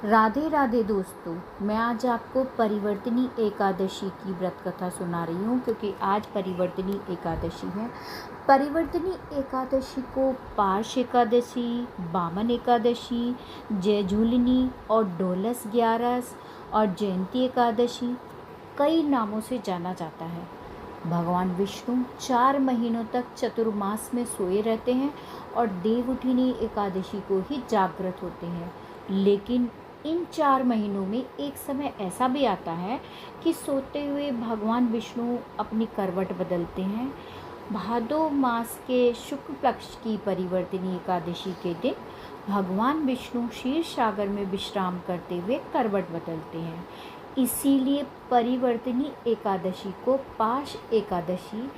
राधे राधे दोस्तों, मैं आज आपको परिवर्तनी एकादशी की व्रत कथा सुना रही हूँ क्योंकि आज परिवर्तनी एकादशी है। परिवर्तनी एकादशी को पाश एकादशी, बामन एकादशी, जयझूलनी और डोलस ग्यारस और जयंती एकादशी कई नामों से जाना जाता है। भगवान विष्णु 4 महीनों तक चतुर्मास में सोए रहते हैं और देवउठिनी एकादशी को ही जागृत होते हैं। लेकिन इन 4 महीनों में एक समय ऐसा भी आता है कि सोते हुए भगवान विष्णु अपनी करवट बदलते हैं। भादो मास के शुक्ल पक्ष की परिवर्तनी एकादशी के दिन भगवान विष्णु क्षीर सागर में विश्राम करते हुए करवट बदलते हैं। इसीलिए परिवर्तनी एकादशी को पाश एकादशी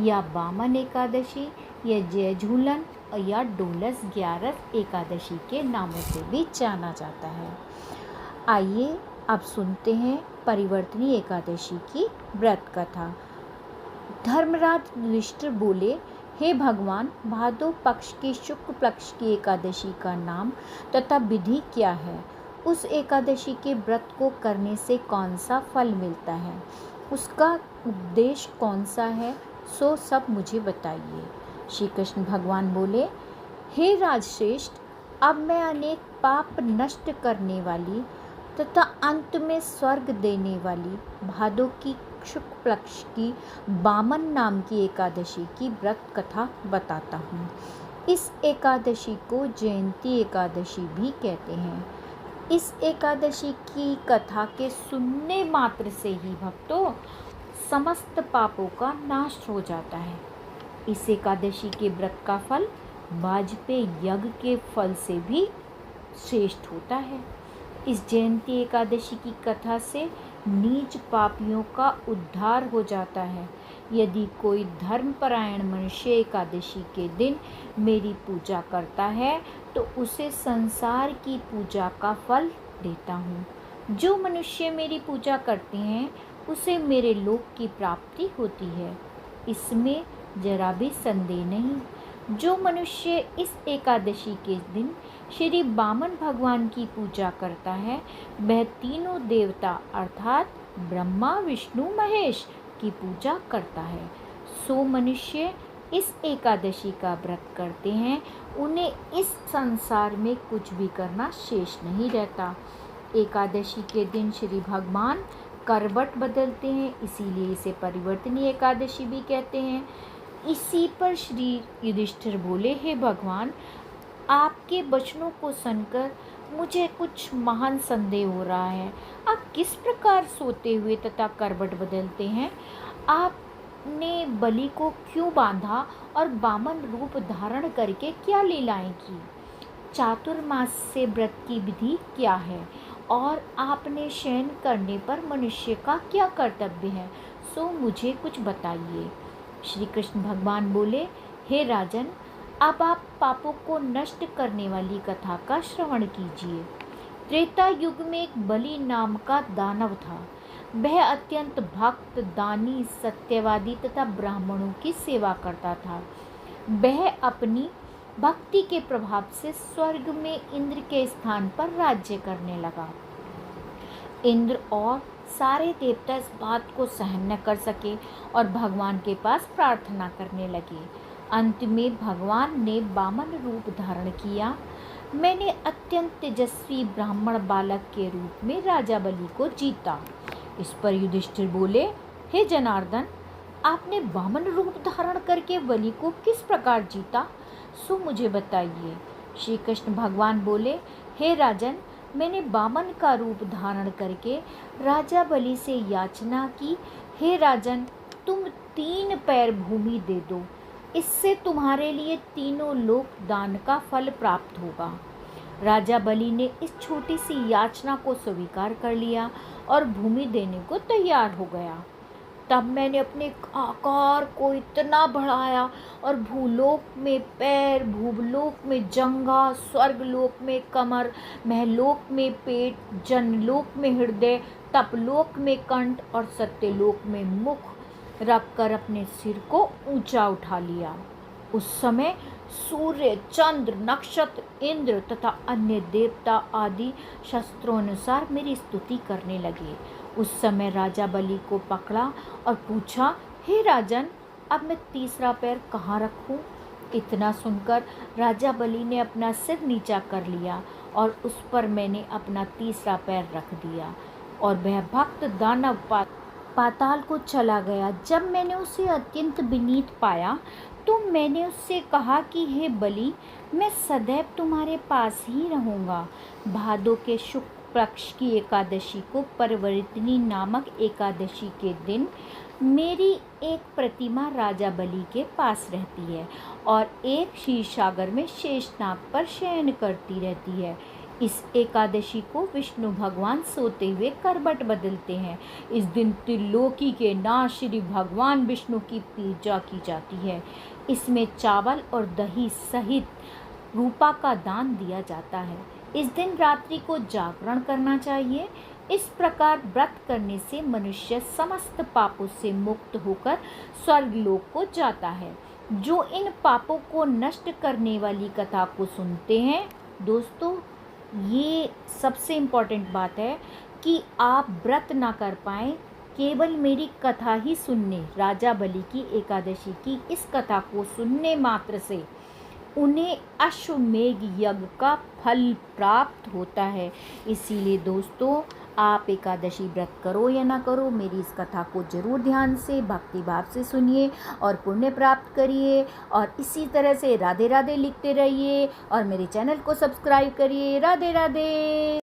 या बामन एकादशी या जयझूलन या डोलस ग्यारस एकादशी के नामों से भी जाना जाता है। आइए अब सुनते हैं परिवर्तनी एकादशी की व्रत कथा। धर्मराज युधिष्ठिर बोले, हे भगवान, भादो पक्ष की शुक्ल पक्ष की एकादशी का नाम तथा विधि क्या है? उस एकादशी के व्रत को करने से कौन सा फल मिलता है? उसका उपदेश कौन सा है? सो सब मुझे बताइए। श्री कृष्ण भगवान बोले, हे राजश्रेष्ठ, अब मैं अनेक पाप नष्ट करने वाली तथा अंत में स्वर्ग देने वाली भादो की शुक्ल पक्ष की बामन नाम की एकादशी की व्रत कथा बताता हूँ। इस एकादशी को जयंती एकादशी भी कहते हैं। इस एकादशी की कथा के सुनने मात्र से ही भक्तों समस्त पापों का नाश हो जाता है। इस एकादशी के व्रत का फल वाजपेय यज्ञ के फल से भी श्रेष्ठ होता है। इस जयंती एकादशी की कथा से नीच पापियों का उद्धार हो जाता है। यदि कोई धर्मपरायण मनुष्य एकादशी के दिन मेरी पूजा करता है तो उसे संसार की पूजा का फल देता हूँ। जो मनुष्य मेरी पूजा करते हैं उसे मेरे लोक की प्राप्ति होती है, इसमें जरा भी संदेह नहीं। जो मनुष्य इस एकादशी के दिन श्री वामन भगवान की पूजा करता है वह तीनों देवता अर्थात ब्रह्मा, विष्णु, महेश की पूजा करता है। सो मनुष्य इस एकादशी का व्रत करते हैं, उन्हें इस संसार में कुछ भी करना शेष नहीं रहता। एकादशी के दिन श्री भगवान करवट बदलते हैं, इसीलिए इसे परिवर्तनी एकादशी भी कहते हैं। इसी पर श्री युधिष्ठिर बोले, हे भगवान, आपके वचनों को सुनकर मुझे कुछ महान संदेह हो रहा है। आप किस प्रकार सोते हुए तथा करवट बदलते हैं? आपने बलि को क्यों बांधा और वामन रूप धारण करके क्या लीलाएं की? चातुर्मास से व्रत की विधि क्या है और आपने शयन करने पर मनुष्य का क्या कर्तव्य है? सो मुझे कुछ बताइए। श्री कृष्ण भगवान बोले, हे राजन, अब आप पापों को नष्ट करने वाली कथा का श्रवण कीजिए। त्रेता युग में एक बलि नाम का दानव था। वह अत्यंत भक्त, दानी, सत्यवादी तथा ब्राह्मणों की सेवा करता था। वह अपनी भक्ति के प्रभाव से स्वर्ग में इंद्र के स्थान पर राज्य करने लगा। इंद्र और सारे देवता इस बात को सहन न कर सके और भगवान के पास प्रार्थना करने लगे। अंत में भगवान ने वामन रूप धारण किया। मैंने अत्यंत तेजस्वी ब्राह्मण बालक के रूप में राजा बलि को जीता। इस पर युधिष्ठिर बोले, हे जनार्दन, आपने वामन रूप धारण करके बलि को किस प्रकार जीता? सो मुझे बताइए। श्री कृष्ण भगवान बोले, हे राजन, मैंने वामन का रूप धारण करके राजा बलि से याचना की, हे राजन, तुम 3 पैर भूमि दे दो, इससे तुम्हारे लिए तीनों लोक दान का फल प्राप्त होगा। राजा बलि ने इस छोटी सी याचना को स्वीकार कर लिया और भूमि देने को तैयार हो गया। तब मैंने अपने आकार को इतना बढ़ाया और भूलोक में पैर, भूलोक में जंघा, स्वर्गलोक में कमर, महलोक में पेट, जनलोक में हृदय, तपलोक में कंठ और सत्यलोक में मुख रखकर अपने सिर को ऊंचा उठा लिया। उस समय सूर्य, चंद्र, नक्षत्र, इंद्र तथा अन्य देवता आदि शास्त्रोनुसार मेरी स्तुति करने लगे। उस समय राजा बलि को पकड़ा और पूछा, हे राजन, अब मैं तीसरा पैर कहाँ रखूं? इतना सुनकर राजा बलि ने अपना सिर नीचा कर लिया और उस पर मैंने अपना तीसरा पैर रख दिया और वह भक्त दानव पाताल को चला गया। जब मैंने उसे अत्यंत विनीत पाया तो मैंने उससे कहा कि हे बलि, मैं सदैव तुम्हारे पास ही रहूँगा। भादों के शुक्ल पक्ष की एकादशी को परिवर्तिनी नामक एकादशी के दिन मेरी एक प्रतिमा राजा बलि के पास रहती है और एक क्षीरसागर में शेषनाग पर शयन करती रहती है। इस एकादशी को विष्णु भगवान सोते हुए करवट बदलते हैं। इस दिन त्रिलोकी के नाथ श्री भगवान विष्णु की पूजा की जाती है। इसमें चावल और दही सहित रूपा का दान दिया जाता है। इस दिन रात्रि को जागरण करना चाहिए। इस प्रकार व्रत करने से मनुष्य समस्त पापों से मुक्त होकर स्वर्गलोक को जाता है। जो इन पापों को नष्ट करने वाली कथा को सुनते हैं, दोस्तों, ये सबसे इम्पॉर्टेंट बात है कि आप व्रत ना कर पाएँ, केवल मेरी कथा ही सुनने, राजा बलि की एकादशी की इस कथा को सुनने मात्र से उन्हें अश्वमेध यज्ञ का फल प्राप्त होता है। इसीलिए दोस्तों, आप एकादशी व्रत करो या ना करो, मेरी इस कथा को जरूर ध्यान से भक्ति भाव से सुनिए और पुण्य प्राप्त करिए और इसी तरह से राधे राधे लिखते रहिए और मेरे चैनल को सब्सक्राइब करिए। राधे राधे।